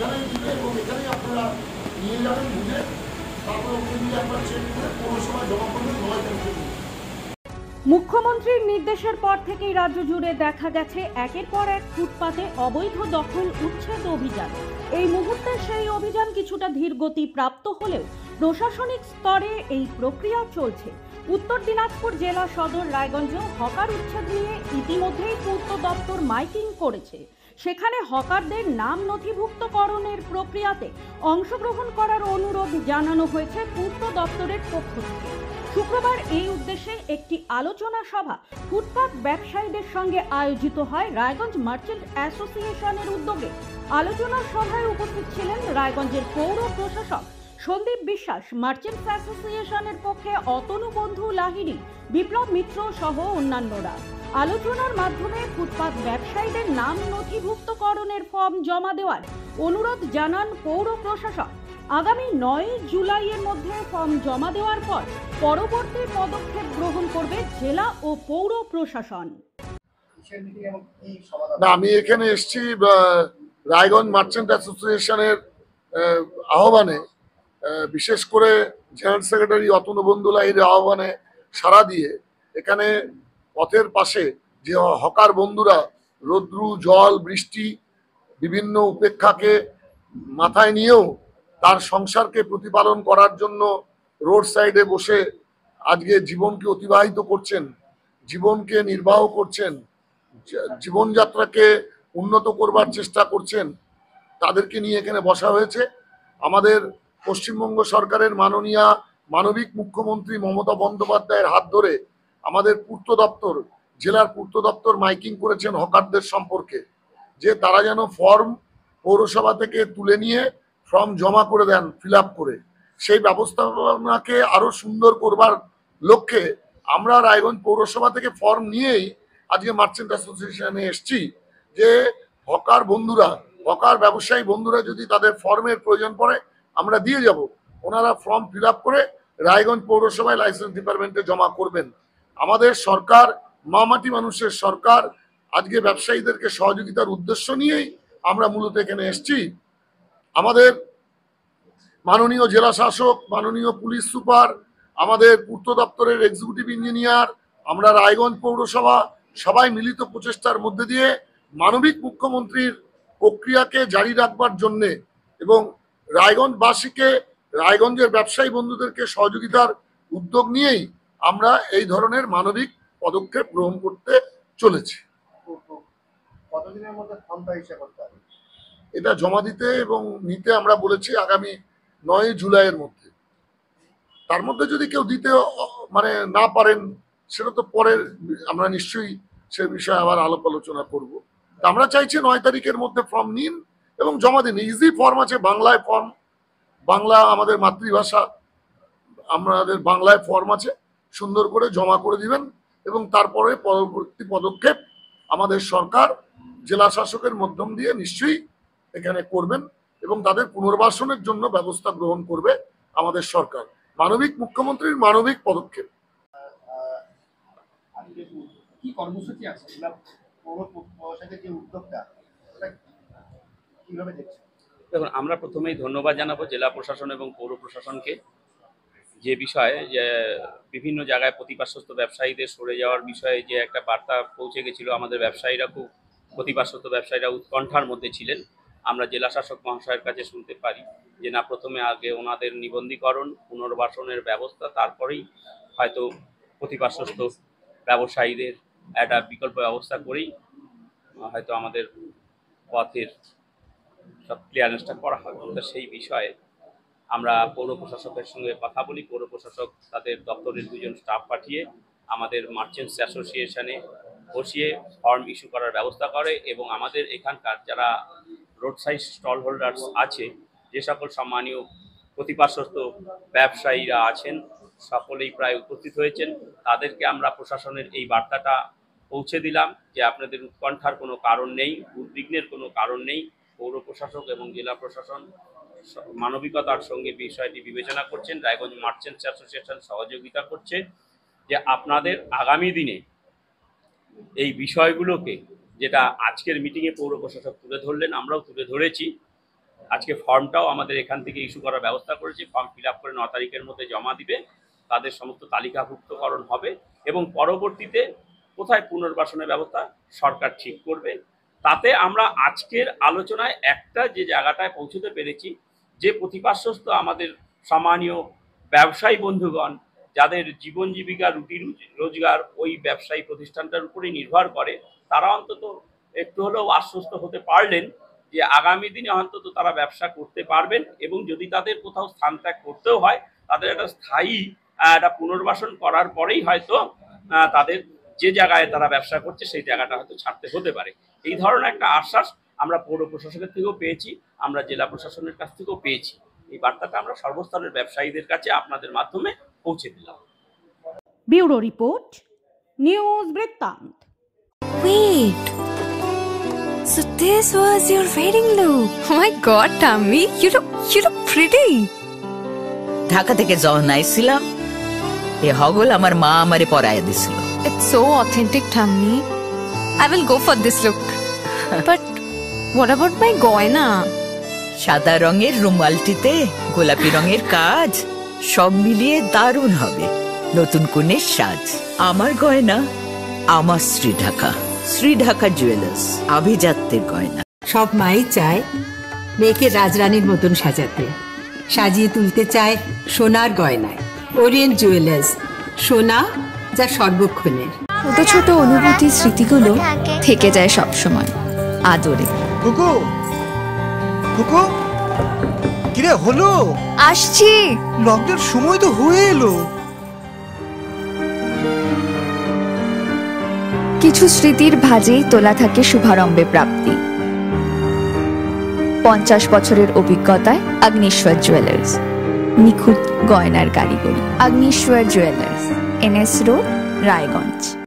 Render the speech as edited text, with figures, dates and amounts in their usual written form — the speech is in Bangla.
এখানেই দিবে এবং এখানেই আপনারা নিয়ে যাবেন বুঝে, তারপরে ওখানে নিয়ে একবার চেক করে পৌরসভায় জমা করবেন 9 তারিখে। মুখ্যমন্ত্রীর নির্দেশের পর থেকেই রাজ্য জুড়ে দেখা গেছে একের পর এক ফুটপাতে অবৈধ দখল উচ্ছেদ অভিযান। এই মুহূর্তে সেই অভিযান কিছুটা ধীরগতি প্রাপ্ত হলেও প্রশাসনিক স্তরে এই প্রক্রিয়া চলছে। উত্তর দিনাজপুর জেলা সদর রায়গঞ্জ হকার উচ্ছেদ নিয়ে ইতিমধ্যেই পূর্ত দপ্তর মাইকিং করেছে। সেখানে হকারদের নাম নথিভুক্তকরণের প্রক্রিয়াতে অংশগ্রহণ করার অনুরোধ জানানো হয়েছে পূর্ত দপ্তরের পক্ষ থেকে। শুক্রবার এই উদ্দেশ্যে একটি আলোচনা সভা ফুটপাত ব্যবসায়ীদের সঙ্গে আয়োজিত হয় রায়গঞ্জ মার্চেন্ট অ্যাসোসিয়েশনের উদ্যোগে। আলোচনা সভায় উপস্থিত ছিলেন রায়গঞ্জের পৌর প্রশাসক সন্দীপ বিশ্বাস, মার্চেন্ট অ্যাসোসিয়েশনের পক্ষে অতনু বন্ধু লাহিড়ী, বিপ্লব মিত্র সহ অন্যান্যরা। আলোচনার মাধ্যমে ফুটপাত ব্যবসায়ীদের নাম নথিভুক্তকরণের ফর্ম জমা দেওয়ার অনুরোধ জানান পৌর প্রশাসক। আগামী 9 জুলাইয়ের মধ্যে ফর্ম জমা দেওয়ার পর পরবর্তী পদক্ষেপ গ্রহণ করবে জেলা ও পৌর প্রশাসন। না, আমি এখানে এসেছি রায়গঞ্জ মার্চেন্ট অ্যাসোসিয়েশনের আহ্বানে, বিশেষ করে জেনারেল সেক্রেটারি অতনু বন্ধু লাহিড়ীর আহ্বানে সাড়া দিয়ে এখানে পথের পাশে যে হকার বন্ধুরা রৌদ্রু জল বৃষ্টি বিভিন্ন উপেক্ষাকে মাথায় নিয়েও তার সংসারকে প্রতিপালন করার জন্য রোড সাইডে বসে আজকে জীবনকে অতিবাহিত করছেন, জীবনকে নির্বাহ করছেন, জীবনযাত্রাকে উন্নত করবার চেষ্টা করছেন, তাদেরকে নিয়ে এখানে বসা হয়েছে। আমাদের পশ্চিমবঙ্গ সরকারের মাননীয় মানবিক মুখ্যমন্ত্রী মমতা বন্দ্যোপাধ্যায়ের হাত ধরে আমাদের পূর্ত দপ্তর, জেলার পূর্ত দপ্তর মাইকিং করেছেন হকারদের সম্পর্কে, যে তারা যেন ফর্ম পৌরসভা থেকে তুলে নিয়ে ফর্ম জমা করে দেন ফিল আপ করে। সেই ব্যবস্থাপনাকে আরো সুন্দর করবার লক্ষ্যে আমরা রায়গঞ্জ পৌরসভা থেকে ফর্ম নিয়েই আজকে মার্চেন্ট অ্যাসোসিয়েশনে এসছি, যে হকার বন্ধুরা, হকার ব্যবসায়ী বন্ধুরা যদি তাদের ফর্মের প্রয়োজন পড়ে আমরা দিয়ে যাব, ওনারা ফর্ম ফিল আপ করে রায়গঞ্জ পৌরসভায় লাইসেন্স ডিপার্টমেন্টে জমা করবেন। আমাদের সরকার মামাটি মানুষের সরকার, আজকে ব্যবসায়ীদেরকে সহযোগিতার উদ্দেশ্য নিয়েই আমরা মূলত এখানে এসছি। আমাদের মাননীয় জেলা শাসক, মাননীয় পুলিশ সুপার, আমাদের পূর্ত দপ্তরের এক্সিকিউটিভ ইঞ্জিনিয়ার, আমরা রায়গঞ্জ পৌরসভা সবাই মিলিত প্রচেষ্টার মধ্যে দিয়ে মানবিক মুখ্যমন্ত্রীর প্রক্রিয়াকে জারি রাখবার জন্যে এবং রায়গঞ্জবাসীকে, রায়গঞ্জের ব্যবসায়ী বন্ধুদেরকে সহযোগিতার উদ্যোগ নিয়েই আমরা এই ধরনের মানবিক পদক্ষেপ গ্রহণ করতে চলেছি। কতদিনের মধ্যে ফর্মটা ইস্যু করতে হবে? এটা জমা দিতে এবং নিতে আমরা বলেছি আগামী 9 জুলাইয়ের মধ্যে। তার মধ্যে যদি কেউ দিতে মানে না পারেন, সেটা তো পরে আমরা নিশ্চয়ই সে বিষয়ে আবার আলাপ আলোচনা করব। আমরা চাইছি 9 তারিখের মধ্যে ফর্ম নিন এবং জমা দিন। ইজি ফর্ম আছে, বাংলায় ফর্ম, বাংলা আমাদের মাতৃভাষা, আমাদের বাংলায় ফর্ম আছে, সুন্দর করে জমা করে দিবেন এবং তারপরে পরবর্তী পদক্ষেপ আমাদের সরকার জেলা শাসকের মাধ্যম দিয়ে নিশ্চয়ই এখানে করবেন এবং তাদের পুনর্বাসনের জন্য ব্যবস্থা গ্রহণ করবে আমাদের সরকার। মানবিক মুখ্যমন্ত্রীর মানবিক পদক্ষেপ। কি কর্মসূচি আছে যে উদ্যোগটা কিভাবে দেখছেন? দেখুন, আমরা প্রথমেই ধন্যবাদ জানাবো জেলা প্রশাসন এবং পৌর প্রশাসনকে, যে বিষয়ে যে বিভিন্ন জায়গায় প্রতিপার্শ্বস্থ ব্যবসায়ীদের সরে যাওয়ার বিষয়ে যে একটা বার্তা পৌঁছে গেছিল, আমাদের ব্যবসায়ীরা খুব, প্রতিপার্শ্বস্থ ব্যবসায়ীরা উৎকণ্ঠার মধ্যে ছিলেন। আমরা জেলা শাসক মহাশয়ের কাছে শুনতে পারি যে না, প্রথমে আগে ওনাদের নিবন্ধীকরণ, পুনর্বাসনের ব্যবস্থা, তারপরেই হয়তো প্রতিপার্শ্বস্থ ব্যবসায়ীদের একটা বিকল্প ব্যবস্থা করেই হয়তো আমাদের পথের সব ক্লিয়ারেন্সটা করা হবে। তো সেই বিষয়ে আমরা পৌর প্রশাসকের সঙ্গে কথা বলি। পৌর প্রশাসক তাদের দপ্তরের 2 জন স্টাফ পাঠিয়ে আমাদের মার্চেন্টস অ্যাসোসিয়েশনে বসিয়ে ফর্ম ইস্যু করার ব্যবস্থা করে এবং আমাদের এখানকার যারা রোড সাইড স্টল হোল্ডার্স আছে, যে সকল সম্মানীয় প্রতিপার্শ্বস্থ ব্যবসায়ীরা আছেন, সকলেই প্রায় উপস্থিত হয়েছেন। তাদেরকে আমরা প্রশাসনের এই বার্তাটা পৌঁছে দিলাম যে আপনাদের উৎকণ্ঠার কোনো কারণ নেই, উদ্বিগ্নের কোনো কারণ নেই। পৌর প্রশাসক এবং জেলা প্রশাসন মানবিকতার সঙ্গে বিষয়টি বিবেচনা করছেন। রায়গঞ্জ মার্চেন্টস অ্যাসোসিয়েশন সহযোগিতা করছে যে আপনাদের আগামী দিনে এই বিষয়গুলোকে, যেটা আজকের মিটিংয়ে পৌর প্রশাসক তুলে ধরলেন, আমরাও তুলে ধরেছি, আজকে ফর্মটাও আমাদের এখান থেকে ইস্যু করার ব্যবস্থা করেছি। ফর্ম ফিল আপ করে 9 তারিখের মধ্যে জমা দিবে, তাদের সমস্ত তালিকাভুক্তকরণ হবে এবং পরবর্তীতে কোথায় পুনর্বাসনের ব্যবস্থা সরকার ঠিক করবে। তাতে আমরা আজকের আলোচনায় একটা যে জায়গাটায় পৌঁছতে পেরেছি, যে প্রতিপার্শ্বস্থ আমাদের সম্মানীয় ব্যবসায়ী বন্ধুগণ যাদের জীবন জীবিকা রুটি রোজগার ওই ব্যবসায়ী প্রতিষ্ঠানটার উপরেই নির্ভর করে, তারা অন্তত একটু হলেও আশ্বস্ত হতে পারলেন যে আগামী দিনে অন্তত তারা ব্যবসা করতে পারবেন এবং যদি তাদের কোথাও স্থান ত্যাগ করতেও হয় তাদের একটা স্থায়ী একটা পুনর্বাসন করার পরেই হয়তো তাদের যে জায়গায় তারা ব্যবসা করছে সেই জায়গাটা হয়তো ছাড়তে হতে পারে। এই ধরনের একটা আশ্বাস আমরা পৌর প্রশাসনের থেকেও পেয়েছি, আমরা জেলা প্রশাসনের কাছ থেকেও পেয়েছি। এই বার্তাটা আমরা সর্বস্তরের ব্যবসায়ীদের কাছে আপনাদের মাধ্যমে পৌঁছে দিলাম। ব্যুরো রিপোর্ট, নিউজ বৃত্তান্ত। Wait. So this was your wedding look. Oh my god, Tammy, you look pretty. Dhaka থেকে যখন আইছিলাম এ হগল আমার মা আমারে পরাইয়া দিছিল। It's so authentic, Tammy. I will go for this look. But what about my goina? সাদা রঙের রুমালটিতে গোলাপি রঙের কাজ, সব মিলিয়ে দারুণ হবে নতুন কনের সাজ। আমার গয়না আমার শ্রী ঢাকা জুয়েলার্স, আভিজাত্যের গয়না। সব মাই চায় মেয়েকে রাজরানীর মতন সাজাতে, সাজিয়ে তুলতে চায় সোনার গয়নায়। ওরিয়েন্ট জুয়েলার্স, সোনা যা সর্বক্ষণের। ছোট ছোট অনুভূতি, স্মৃতিগুলো থেকে যায় সব সময় আদরে। কুকু কুকু কিরে হলো? আসছি। লকডাউন সময় তো হয়ে এলো। কিছু স্মৃতির ভাজেই তোলা থাকে শুভারম্ভে প্রাপ্তি। 50 বছরের অভিজ্ঞতায় আগ্নেশ্বর জুয়েলার্স, নিখুঁত গয়নার কারিগরি। Agneshwar jewellers, NS road, Raiganj.